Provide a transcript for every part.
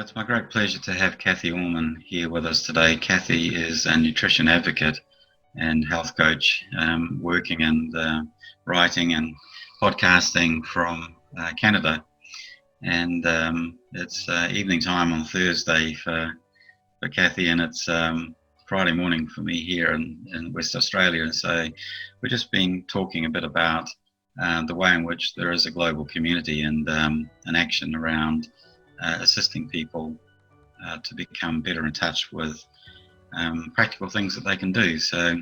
It's my great pleasure to have Cathy Ormon here with us today. Cathy is a nutrition advocate and health coach, working and writing and podcasting from Canada. And it's evening time on Thursday for Cathy, and it's Friday morning for me here in West Australia. And so we've just been talking a bit about the way in which there is a global community and an action around assisting people to become better in touch with practical things that they can do. So,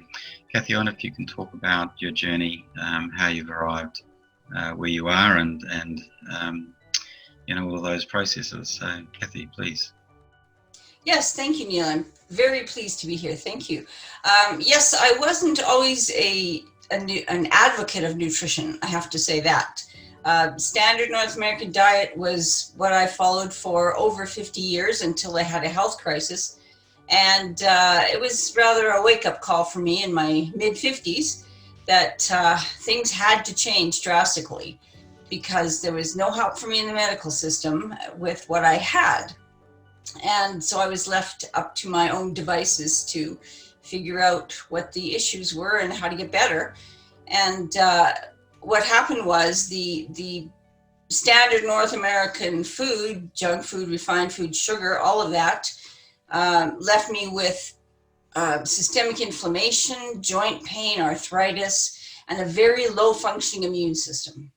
Cathy, I wonder if you can talk about your journey, how you've arrived where you are, and all of those processes. So, Cathy, please. Yes, thank you, Neil. I'm very pleased to be here. Thank you. Yes, I wasn't always an advocate of nutrition. I have to say that. Standard North American diet was what I followed for over 50 years until I had a health crisis. And it was rather a wake-up call for me in my mid-50s that things had to change drastically because there was no help for me in the medical system with what I had. And so I was left up to my own devices to figure out what the issues were and how to get better. And what happened was the standard North American food, junk food, refined food, sugar, all of that left me with systemic inflammation, joint pain, arthritis, and a very low functioning immune system.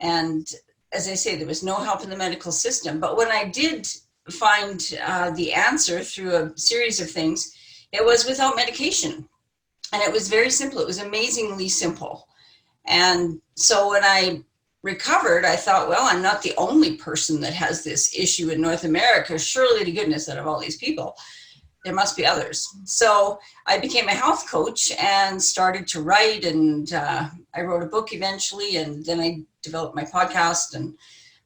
And as I say, there was no help in the medical system. But when I did find the answer through a series of things, it was without medication. And it was very simple. It was amazingly simple. And so when I recovered, I thought, well, I'm not the only person that has this issue in North America. Surely to goodness, out of all these people, there must be others. So I became a health coach and started to write, and I wrote a book eventually, and then I developed my podcast and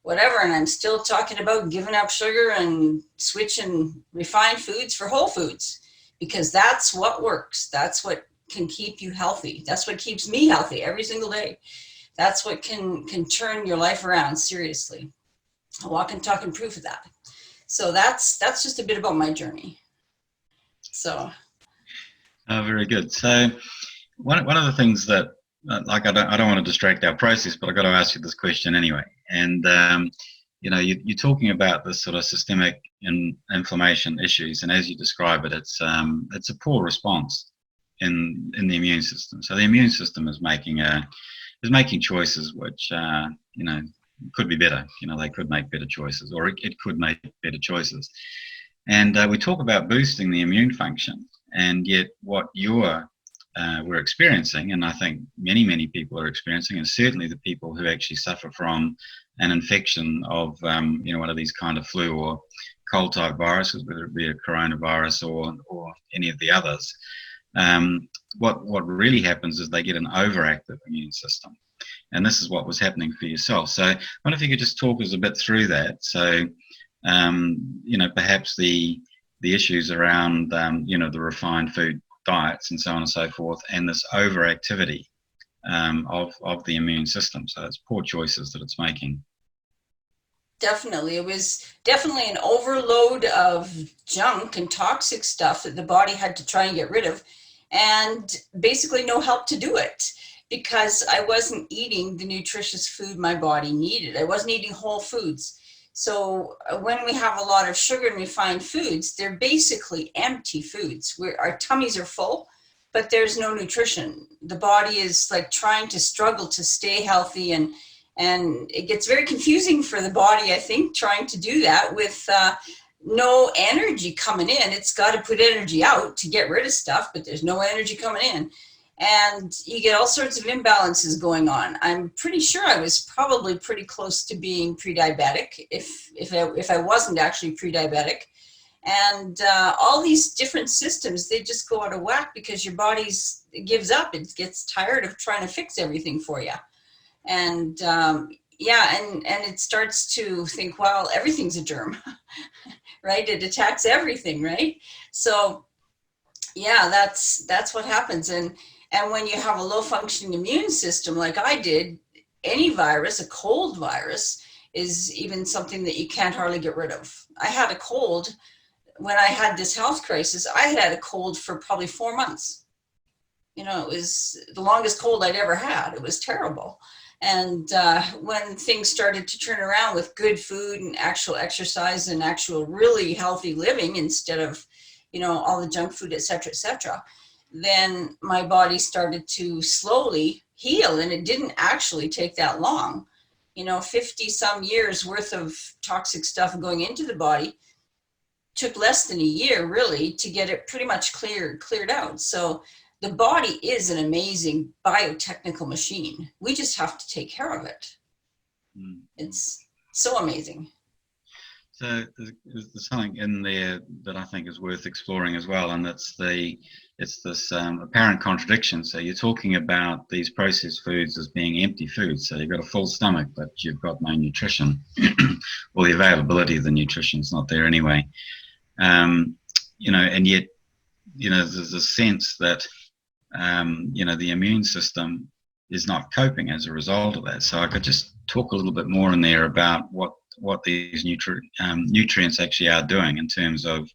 whatever. And I'm still talking about giving up sugar and switching refined foods for whole foods, because that's what works. That's what can keep you healthy. That's what keeps me healthy every single day. That's what can turn your life around, seriously. I walk and talk and proof of that. So that's just a bit about my journey. So. Very good. So one of the things that, I don't want to distract our process, but I've got to ask you this question anyway. And you're talking about this sort of systemic inflammation issues, and as you describe it, it's a poor response in the immune system. So the immune system is making choices which could be better. They could make better choices, or it could make better choices. And we talk about boosting the immune function, and yet what we're experiencing, and I think many people are experiencing, and certainly the people who actually suffer from an infection of one of these kind of flu or cold type viruses, whether it be a coronavirus or any of the others. What really happens is they get an overactive immune system, and this is what was happening for yourself. So I wonder if you could just talk us a bit through that. So perhaps the issues around the refined food diets and so on and so forth, and this overactivity of the immune system. So it's poor choices that it's making. Definitely. It was definitely an overload of junk and toxic stuff that the body had to try and get rid of, and basically no help to do it because I wasn't eating the nutritious food my body needed. I wasn't eating whole foods. So when we have a lot of sugar and refined foods, they're basically empty foods. Our tummies are full, but there's no nutrition. The body is like trying to struggle to stay healthy, and it gets very confusing for the body, I think, trying to do that with no energy coming in. It's got to put energy out to get rid of stuff, but there's no energy coming in. And you get all sorts of imbalances going on. I'm pretty sure I was probably pretty close to being pre-diabetic, if I wasn't actually pre-diabetic. And all these different systems, they just go out of whack because your body gives up. It gets tired of trying to fix everything for you. And and it starts to think, well, everything's a germ, right? It attacks everything, right? So yeah, that's what happens. And when you have a low functioning immune system like I did, any virus, a cold virus, is even something that you can't hardly get rid of. I had a cold when I had this health crisis. I had a cold for probably 4 months. You know, it was the longest cold I'd ever had. It was terrible. And when things started to turn around with good food and actual exercise and actual really healthy living instead of, you know, all the junk food, et cetera, then my body started to slowly heal. And it didn't actually take that long. You know, 50 some years worth of toxic stuff going into the body took less than a year really to get it pretty much cleared out. So the body is an amazing biotechnical machine. We just have to take care of it. Mm. It's so amazing. So there's something in there that I think is worth exploring as well, and it's this apparent contradiction. So you're talking about these processed foods as being empty foods. So you've got a full stomach, but you've got no nutrition, or the availability of the nutrition's not there anyway. You know, and yet, you know, there's a sense that you know, the immune system is not coping as a result of that. So I could just talk a little bit more in there about what these nutrients actually are doing in terms of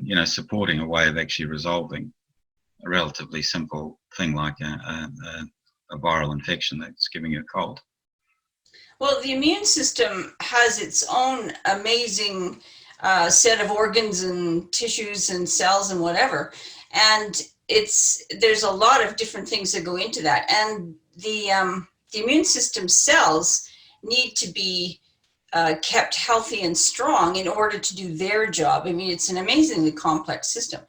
you know, supporting a way of actually resolving a relatively simple thing like a viral infection that's giving you a cold. Well, the immune system has its own amazing set of organs and tissues and cells and whatever, and there's a lot of different things that go into that, and the immune system cells need to be kept healthy and strong in order to do their job. I mean, it's an amazingly complex system.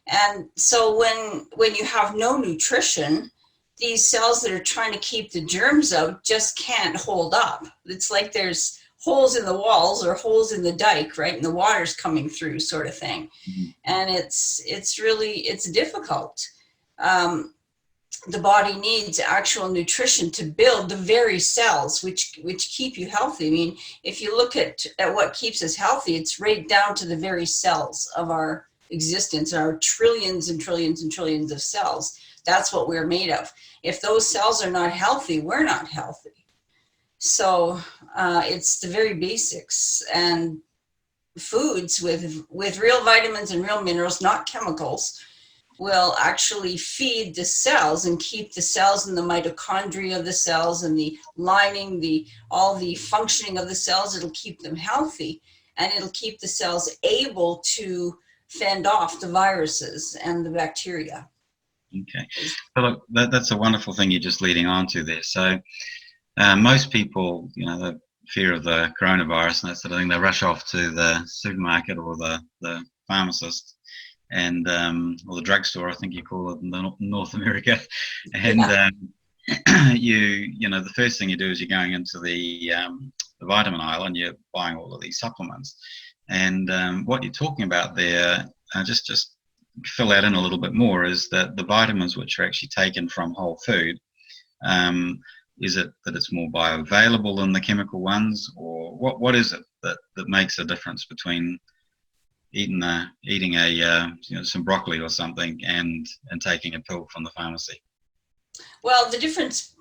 And so when you have no nutrition, these cells that are trying to keep the germs out just can't hold up. It's like there's holes in the walls or holes in the dike, right? And the water's coming through, sort of thing. Mm-hmm. And it's really difficult. The body needs actual nutrition to build the very cells which keep you healthy. I mean, if you look at what keeps us healthy, it's right down to the very cells of our existence, our trillions and trillions and trillions of cells. That's what we're made of. If those cells are not healthy, we're not healthy. So it's the very basics, and foods with real vitamins and real minerals, not chemicals, will actually feed the cells and keep the cells and the mitochondria of the cells and the lining, all the functioning of the cells. It'll keep them healthy, and it'll keep the cells able to fend off the viruses and the bacteria. Okay. Well, look, that's a wonderful thing you're just leading on to there. So most people, you know, the fear of the coronavirus and that sort of thing, they rush off to the supermarket or the pharmacist and or the drugstore, I think you call it in North America, and you know, the first thing you do is you're going into the vitamin aisle and you're buying all of these supplements, and what you're talking about there, just fill that in a little bit more, is that the vitamins which are actually taken from whole food, is it that it's more bioavailable than the chemical ones, or what is it that makes a difference between eating you know, some broccoli or something and taking a pill from the pharmacy? Well,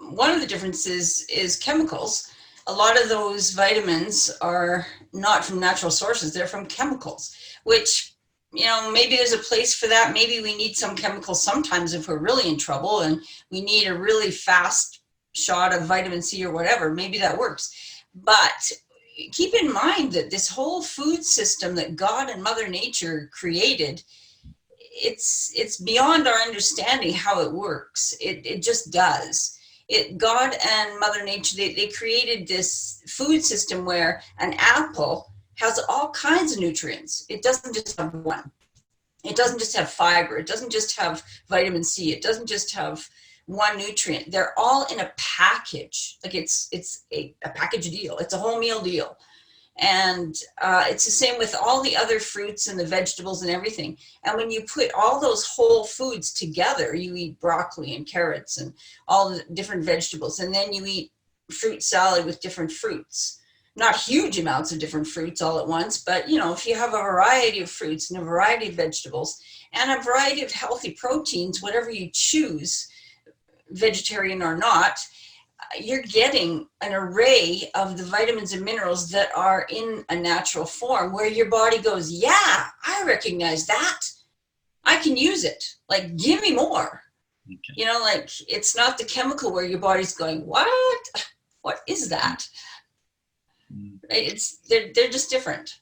one of the differences is chemicals. A lot of those vitamins are not from natural sources, they're from chemicals, which, you know, maybe there's a place for that. Maybe we need some chemicals sometimes if we're really in trouble and we need a really fast shot of vitamin C or whatever. Maybe that works. But keep in mind that this whole food system that God and Mother Nature created, it's beyond our understanding how it works. It just does. God and Mother Nature, they created this food system where an apple has all kinds of nutrients. It doesn't just have one. It doesn't just have fiber. It doesn't just have vitamin C. It doesn't just have one nutrient. They're all in a package. Like it's a package deal. It's a whole meal deal. And it's the same with all the other fruits and the vegetables and everything. And when you put all those whole foods together, you eat broccoli and carrots and all the different vegetables, and then you eat fruit salad with different fruits. Not huge amounts of different fruits all at once, but you know, if you have a variety of fruits and a variety of vegetables and a variety of healthy proteins, whatever you choose, vegetarian or not, you're getting an array of the vitamins and minerals that are in a natural form where your body goes, yeah, I recognize that. I can use it. Like, give me more. Okay. You know, like, it's not the chemical where your body's going, what is that? They're just different.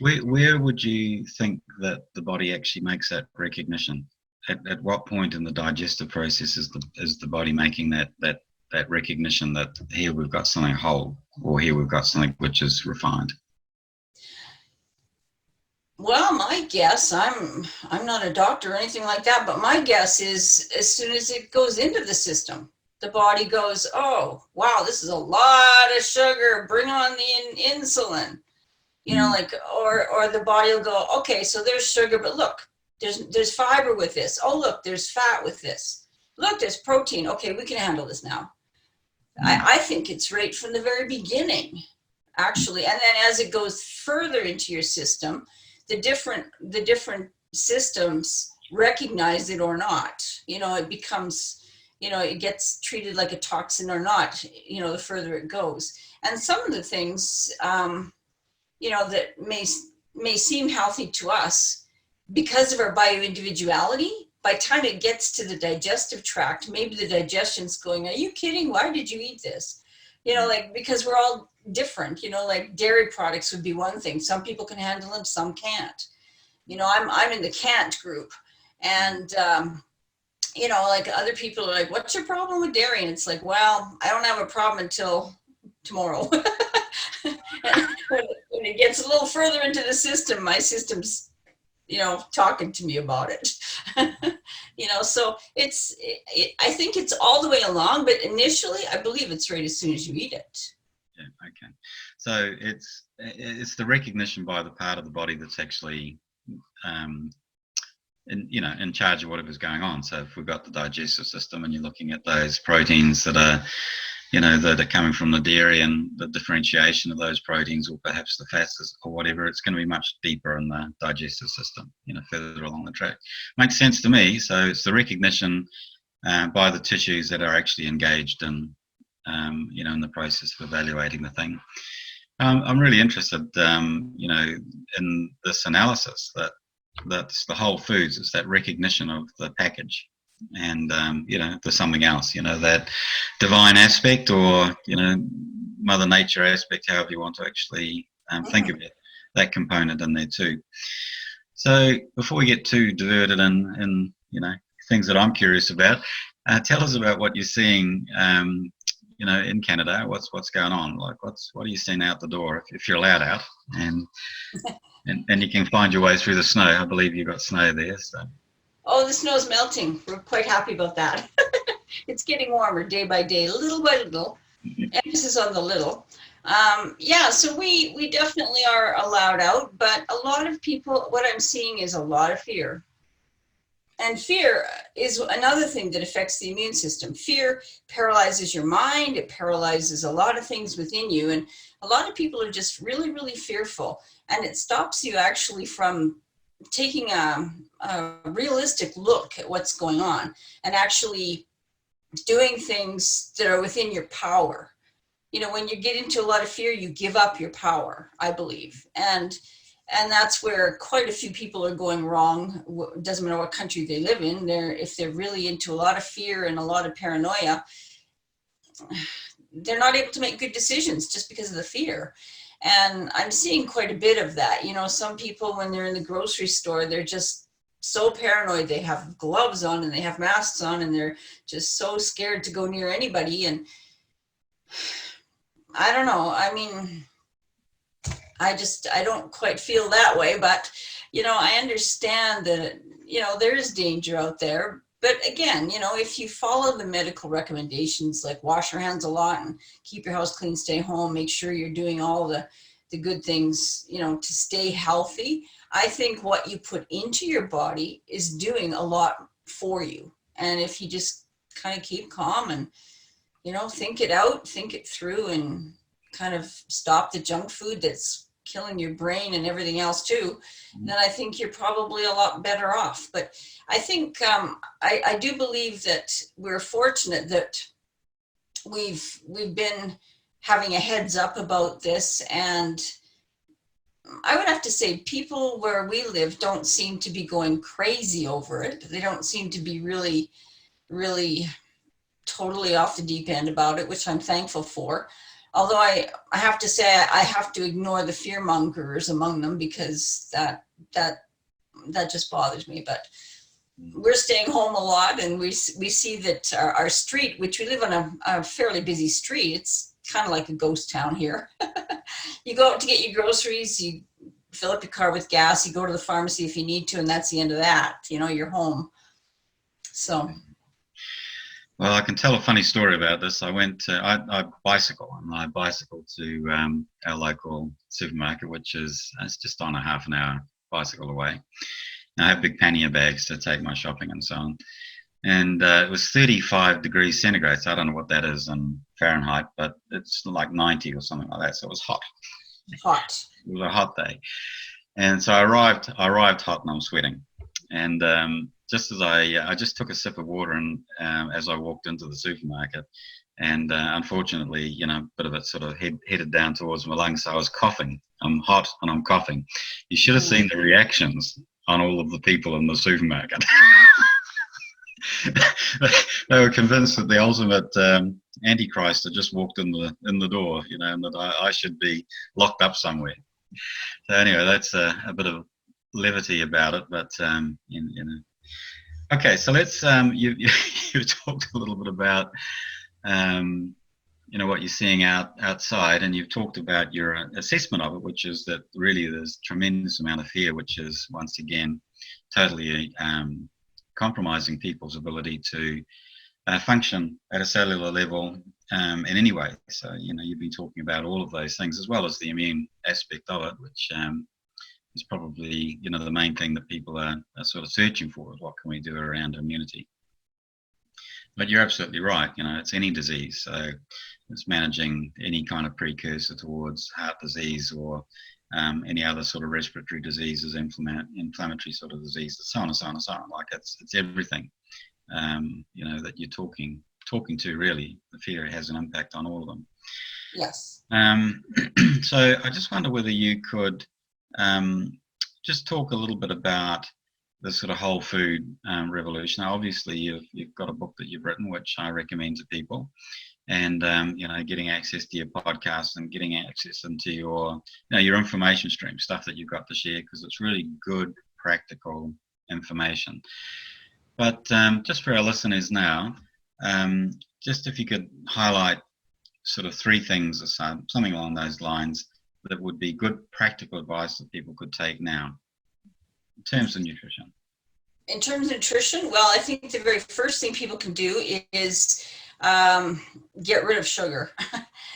Where would you think that the body actually makes that recognition? At what point in the digestive process is the body making that recognition that here we've got something whole, or here we've got something which is refined? Well, my guess, I'm not a doctor or anything like that, but my guess is as soon as it goes into the system, the body goes, oh, wow, this is a lot of sugar. Bring on the insulin. You know, like, or the body will go, okay, so there's sugar, but look, there's fiber with this. Oh, look, there's fat with this. Look, there's protein. Okay, we can handle this now. I think it's right from the very beginning, actually. And then as it goes further into your system, the different systems recognize it or not. You know, it becomes, you know, it gets treated like a toxin or not, you know, the further it goes. And some of the things, you know, that may seem healthy to us because of our bioindividuality, by the time it gets to the digestive tract, maybe the digestion's going, are you kidding? Why did you eat this? You know, like, because we're all different, you know, like dairy products would be one thing. Some people can handle them, some can't. You know, I'm in the can't group. And, you know, like other people are like, what's your problem with dairy? And it's like, well, I don't have a problem until tomorrow. When it gets a little further into the system, my system's, you know, talking to me about it. You know, so I think it's all the way along, but initially I believe it's right as soon as you eat it. Yeah, okay. So it's the recognition by the part of the body that's actually in charge of whatever's going on. So if we've got the digestive system and you're looking at those proteins that are, you know, that are coming from the dairy, and the differentiation of those proteins, or perhaps the fats or whatever, it's going to be much deeper in the digestive system, you know, further along the track. Makes sense to me. So it's the recognition by the tissues that are actually engaged in, you know, in the process of evaluating the thing. I'm really interested, you know, in this analysis that's the whole foods. It's that recognition of the package. And you know, there's something else, you know, that divine aspect, or, you know, mother nature aspect, however you want to actually think of it, that component in there too. So before we get too diverted in you know, things that I'm curious about, tell us about what you're seeing, you know, in Canada. What's going on? Like, what are you seeing out the door, if you're allowed out, and you can find your way through the snow? I believe you've got snow there, so. Oh, the snow's melting. We're quite happy about that. It's getting warmer day by day, little by little. Emphasis on the little. Yeah, so we definitely are allowed out, but a lot of people, what I'm seeing is a lot of fear. And fear is another thing that affects the immune system. Fear paralyzes your mind. It paralyzes a lot of things within you. And a lot of people are just really, really fearful. And it stops you actually from taking a realistic look at what's going on and actually doing things that are within your power. You know, when you get into a lot of fear, you give up your power, I believe. And that's where quite a few people are going wrong. It doesn't matter what country they live in. If they're really into a lot of fear and a lot of paranoia, they're not able to make good decisions just because of the fear. And I'm seeing quite a bit of that. You know, some people, when they're in the grocery store, they're just so paranoid. They have gloves on and they have masks on, and they're just so scared to go near anybody. And I don't know. I mean, I don't quite feel that way, but, you know, I understand that, you know, there is danger out there. But again, you know, if you follow the medical recommendations, like wash your hands a lot and keep your house clean, stay home, make sure you're doing all the good things, you know, to stay healthy, I think what you put into your body is doing a lot for you. And if you just kind of keep calm and, you know, think it out, think it through, and kind of stop the junk food that's killing your brain and everything else too, then I think you're probably a lot better off. But I think I do believe that we're fortunate that we've been having a heads up about this, and I would have to say people where we live don't seem to be going crazy over it. They don't seem to be really totally off the deep end about it, which I'm thankful for. Although I have to say I have to ignore the fear mongers among them, because that just bothers me. But we're staying home a lot, and we see that our street, which we live on a fairly busy street, it's kind of like a ghost town here. You go out to get your groceries, you fill up your car with gas, you go to the pharmacy if you need to, and that's the end of that. You're home. So. Well, I can tell a funny story about this. I bicycle, and I bicycle to our local supermarket, which is it's just on a half an hour bicycle away. And I have big pannier bags to take my shopping and so on. And it was 35 degrees centigrade, so I don't know what that is in Fahrenheit, but it's like 90 or something like that, so it was hot. Hot. It was a hot day. And so I arrived hot, and I'm sweating. And just as I just took a sip of water, and as I walked into the supermarket, and unfortunately, a bit of it sort of headed down towards my lungs, so I was coughing. I'm hot and I'm coughing. You should have seen the reactions on all of the people in the supermarket. They were convinced that the ultimate Antichrist had just walked in the door, and that I should be locked up somewhere. So anyway, that's a bit of levity about it, but Okay, so let's you talked a little bit about what you're seeing outside, and you've talked about your assessment of it, which is that really there's tremendous amount of fear, which is once again totally compromising people's ability to function at a cellular level in any way. So you've been talking about all of those things, as well as the immune aspect of it, which is probably the main thing that people are sort of searching for, is what can we do around immunity. But you're absolutely right. It's any disease, so it's managing any kind of precursor towards heart disease or any other sort of respiratory diseases, inflammatory sort of diseases, so on and so on and so on. Like it's everything that you're talking to. Really, the fear has an impact on all of them. Yes. So I just wonder whether you could just talk a little bit about the sort of whole food revolution. Now, obviously, you've got a book that you've written, which I recommend to people, and getting access to your podcast and getting access into your information stream, stuff that you've got to share, because it's really good, practical information. But just for our listeners now, just if you could highlight sort of 3 things or something along those lines that would be good practical advice that people could take now in terms of nutrition. In terms of nutrition, well, I think the very first thing people can do is get rid of sugar.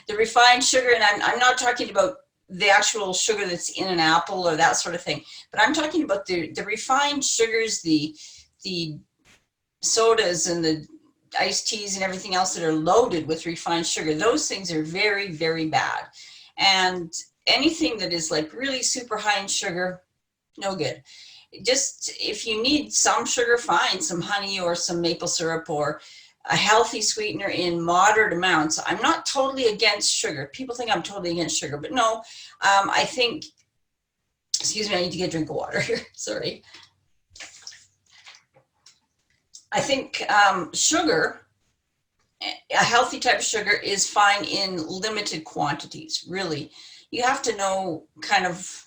The refined sugar, and I'm not talking about the actual sugar that's in an apple or that sort of thing, but I'm talking about the refined sugars, the sodas and the iced teas and everything else that are loaded with refined sugar. Those things are very, very bad. And anything that is like really super high in sugar, no good. Just if you need some sugar, fine, some honey or some maple syrup or a healthy sweetener in moderate amounts. I'm not totally against sugar. People think I'm totally against sugar, but no, I think, excuse me, I need to get a drink of water here. Sorry. I think sugar, a healthy type of sugar, is fine in limited quantities, really. You have to know kind of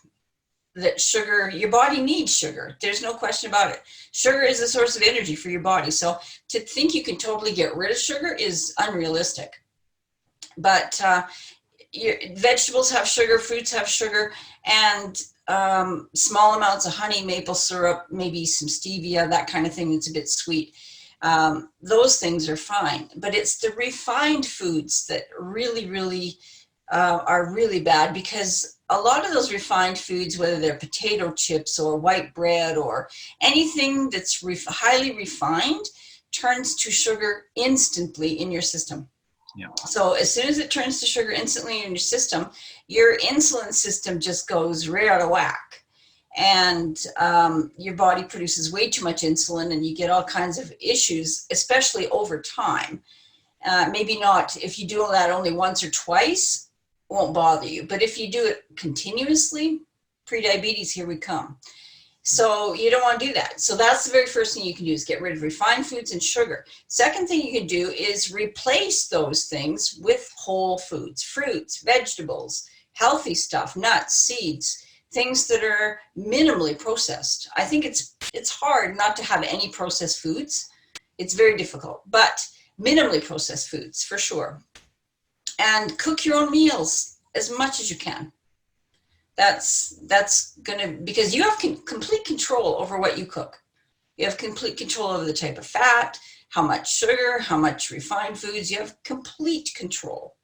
that sugar, your body needs sugar. There's no question about it. Sugar is a source of energy for your body. So to think you can totally get rid of sugar is unrealistic. But your vegetables have sugar, fruits have sugar, and small amounts of honey, maple syrup, maybe some stevia, that kind of thing that's a bit sweet. Those things are fine. But it's the refined foods that really, really are really bad, because a lot of those refined foods, whether they're potato chips or white bread or anything that's highly refined, turns to sugar instantly in your system. Yeah. So as soon as it turns to sugar instantly in your system, your insulin system just goes right out of whack. And your body produces way too much insulin, and you get all kinds of issues, especially over time. Maybe not, if you do that only once or twice, won't bother you. But if you do it continuously, pre-diabetes, here we come. So you don't want to do that. So that's the very first thing you can do, is get rid of refined foods and sugar. Second thing you can do is replace those things with whole foods, fruits, vegetables, healthy stuff, nuts, seeds, things that are minimally processed. I think it's hard not to have any processed foods. It's very difficult, but minimally processed foods for sure. And cook your own meals as much as you can. That's gonna, because you have complete control over what you cook. You have complete control over the type of fat, how much sugar, how much refined foods. You have complete control,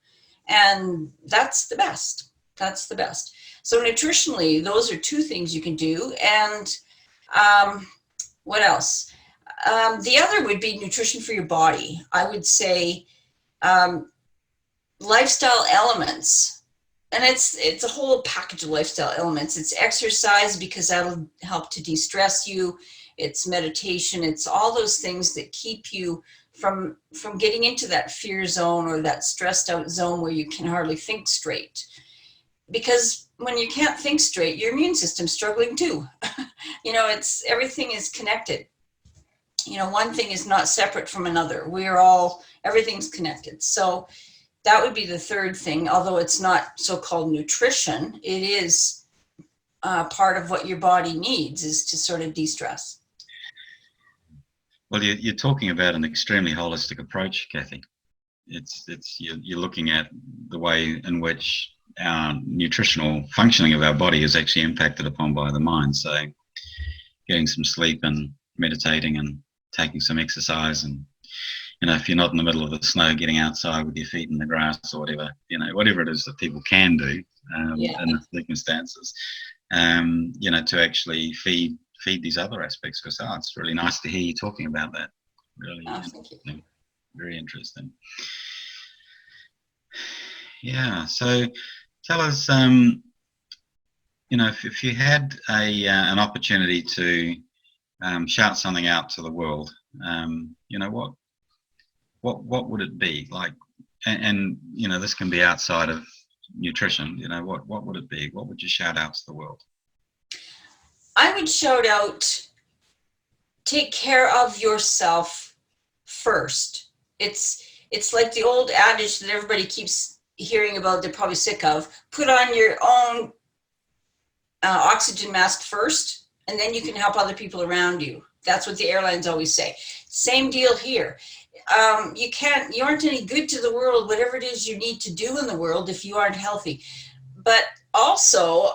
and that's the best. That's the best. So nutritionally, those are two things you can do. And what else? The other would be nutrition for your body. I would say lifestyle elements. And it's a whole package of lifestyle elements. It's exercise, because that'll help to de-stress you. It's meditation. It's all those things that keep you from getting into that fear zone or that stressed out zone where you can hardly think straight. Because when you can't think straight, your immune system's struggling too. You know, everything is connected. You know, one thing is not separate from another. Everything's connected. So that would be the third thing, although it's not so-called nutrition. It is part of what your body needs, is to sort of de-stress. Well, you're talking about an extremely holistic approach, Cathy. You're looking at the way in which our nutritional functioning of our body is actually impacted upon by the mind. So getting some sleep and meditating and taking some exercise, and if you're not in the middle of the snow, getting outside with your feet in the grass or whatever, whatever it is that people can do in the circumstances, to actually feed these other aspects. Because it's really nice to hear you talking about that. Really thank you. Very interesting. Yeah. So tell us, if you had an opportunity to shout something out to the world, what would it be like? And this can be outside of nutrition. What would it be? What would you shout out to the world? I would shout out, take care of yourself first. It's like the old adage that everybody keeps hearing about, they're probably sick of. Put on your own oxygen mask first, and then you can help other people around you. That's what the airlines always say. Same deal here. You aren't any good to the world, whatever it is you need to do in the world, if you aren't healthy. But also,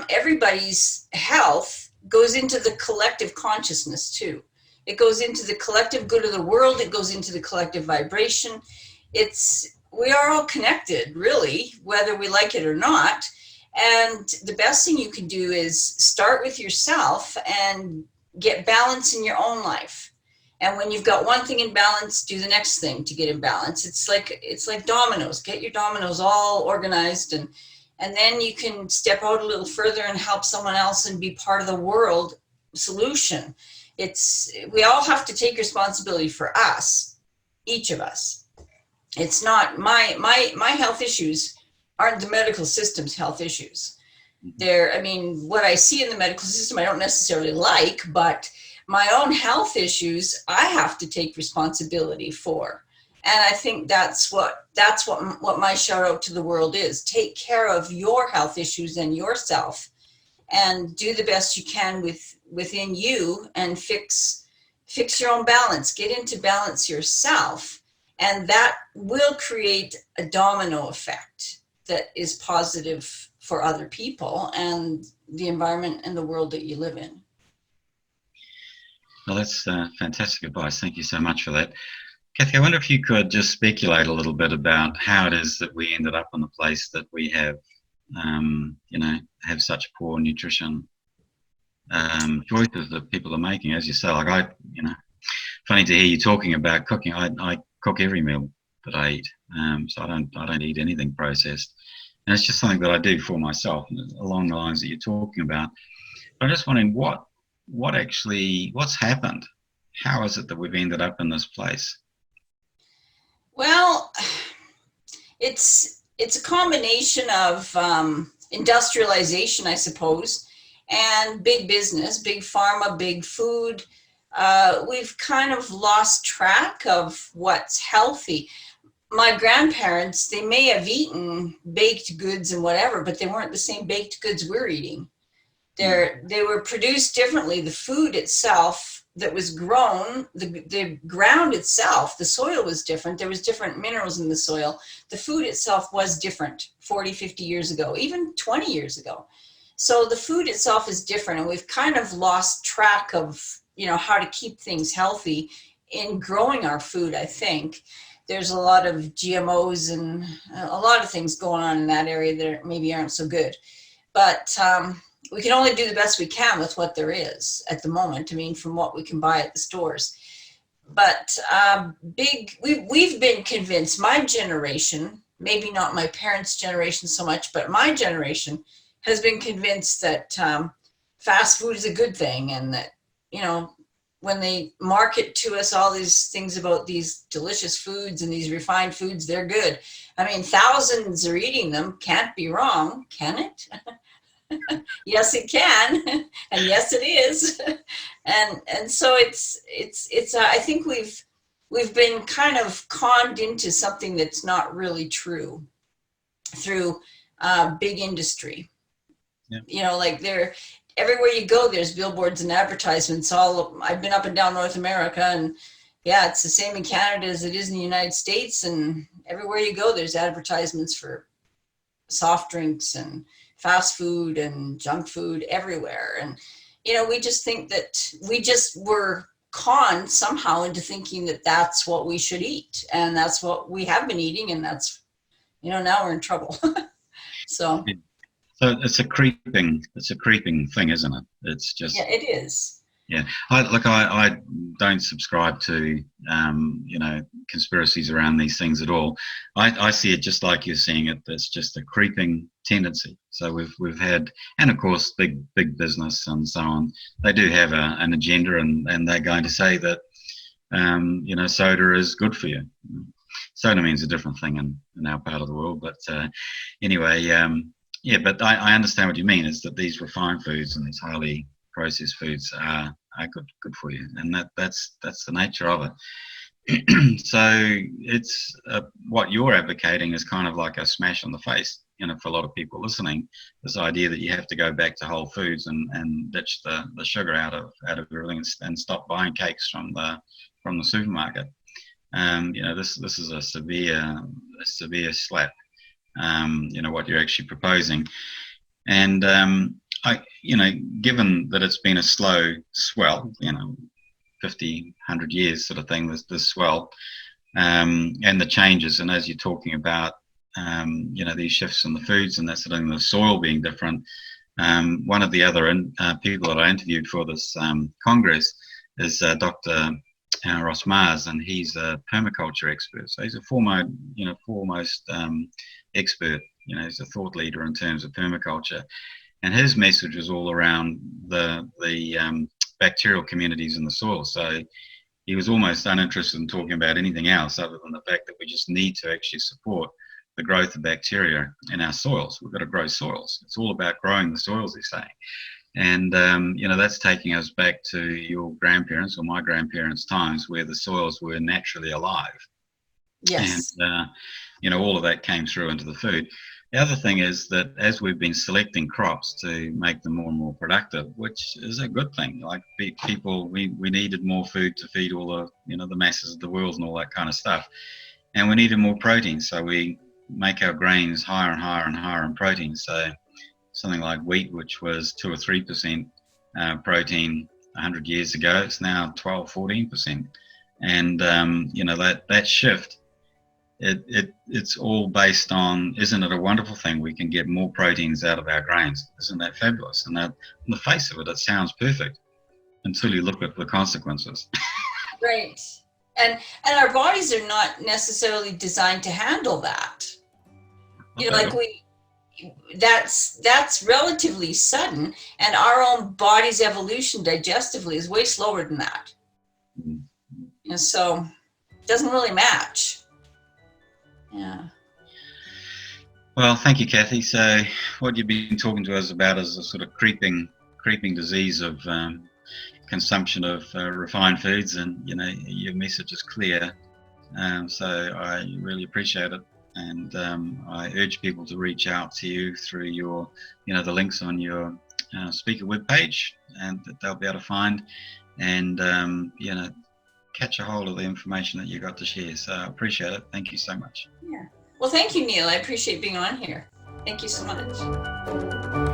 everybody's health goes into the collective consciousness too. It goes into the collective good of the world. It goes into the collective vibration. We are all connected, really, whether we like it or not. And the best thing you can do is start with yourself and get balance in your own life. And when you've got one thing in balance, do the next thing to get in balance. It's like dominoes. Get your dominoes all organized, and then you can step out a little further and help someone else and be part of the world solution. We all have to take responsibility for us, each of us. It's not my health issues aren't the medical system's health issues. What I see in the medical system I don't necessarily like, but my own health issues I have to take responsibility for. And I think that's what my shout out to the world is. Take care of your health issues and yourself, and do the best you can within you, and fix your own balance. Get into balance yourself, and that will create a domino effect that is positive for other people and the environment and the world that you live in. Well, that's fantastic advice. Thank you so much for that. Cathy, I wonder if you could just speculate a little bit about how it is that we ended up in the place that we have, have such poor nutrition choices that people are making. As you say, funny to hear you talking about cooking. I cook every meal that I eat, so I don't eat anything processed, and it's just something that I do for myself along the lines that you're talking about. But I'm just wondering what's happened? How is it that we've ended up in this place? Well, it's a combination of industrialization, I suppose, and big business, big pharma, big food. We've kind of lost track of what's healthy. My grandparents, they may have eaten baked goods and whatever, but they weren't the same baked goods we're eating. They were produced differently. The food itself that was grown, the ground itself, the soil was different. There was different minerals in the soil. The food itself was different 40, 50 years ago, even 20 years ago. So the food itself is different, and we've kind of lost track of, how to keep things healthy in growing our food, I think. There's a lot of GMOs and a lot of things going on in that area that maybe aren't so good. But we can only do the best we can with what there is at the moment. I mean, from what we can buy at the stores. But we've been convinced, my generation, maybe not my parents' generation so much, but my generation has been convinced that fast food is a good thing, and that, when they market to us all these things about these delicious foods and these refined foods, they're good. I mean, thousands are eating them. Can't be wrong, can it? Yes, it can, and yes, it is. And so it's I think we've been kind of conned into something that's not really true through big industry. Yeah. Like everywhere you go, there's billboards and advertisements. I've been up and down North America, and yeah, it's the same in Canada as it is in the United States. And everywhere you go, there's advertisements for soft drinks and fast food and junk food everywhere. And, we just think that we just were conned somehow into thinking that that's what we should eat. And that's what we have been eating. And that's, now we're in trouble. So. So it's a creeping thing, isn't it? It's just, yeah, it is. Yeah, I don't subscribe to conspiracies around these things at all. I see it just like you're seeing it. It's just a creeping tendency. So we've had, and of course, big business and so on. They do have an agenda, and they're going to say that soda is good for you. Soda means a different thing in our part of the world, but anyway, yeah. But I understand what you mean. Is that these refined foods and these highly processed foods are good for you, and that's the nature of it. So it's what you're advocating is kind of like a smash on the face, for a lot of people listening. This idea that you have to go back to whole foods and ditch the sugar out of everything, and stop buying cakes from the supermarket. This is a severe slap. What you're actually proposing, and given that it's been a slow swell, 50, 100 years sort of thing, this swell, and the changes, and as you're talking about, these shifts in the foods and that sort of thing, the soil being different. One of the other people that I interviewed for this Congress is Dr. Ross Mars, and he's a permaculture expert. So he's a foremost expert. He's a thought leader in terms of permaculture. And his message was all around the bacterial communities in the soil. So he was almost uninterested in talking about anything else other than the fact that we just need to actually support the growth of bacteria in our soils. We've got to grow soils. It's all about growing the soils, he's saying. And, that's taking us back to your grandparents or my grandparents' times where the soils were naturally alive. Yes. And, all of that came through into the food. The other thing is that as we've been selecting crops to make them more and more productive, which is a good thing, like people, we needed more food to feed all the, the masses of the world and all that kind of stuff. And we needed more protein. So we make our grains higher and higher and higher in protein. So something like wheat, which was 2 or 3% protein 100 years ago, it's now 12, 14%. And, that shift, it's all based on, isn't it a wonderful thing? We can get more proteins out of our grains. Isn't that fabulous? And that, on the face of it, it sounds perfect until you look at the consequences. Right. And our bodies are not necessarily designed to handle that. That's relatively sudden, and our own body's evolution digestively is way slower than that. Mm-hmm. And so it doesn't really match. Yeah. Well, thank you, Cathy. So, what you've been talking to us about is a sort of creeping disease of consumption of refined foods, and your message is clear. So I really appreciate it, and I urge people to reach out to you through your, the links on your speaker webpage, and that they'll be able to find, and catch a hold of the information that you got to share. So I appreciate it. Thank you so much. Yeah. Well, thank you, Neil. I appreciate being on here. Thank you so much.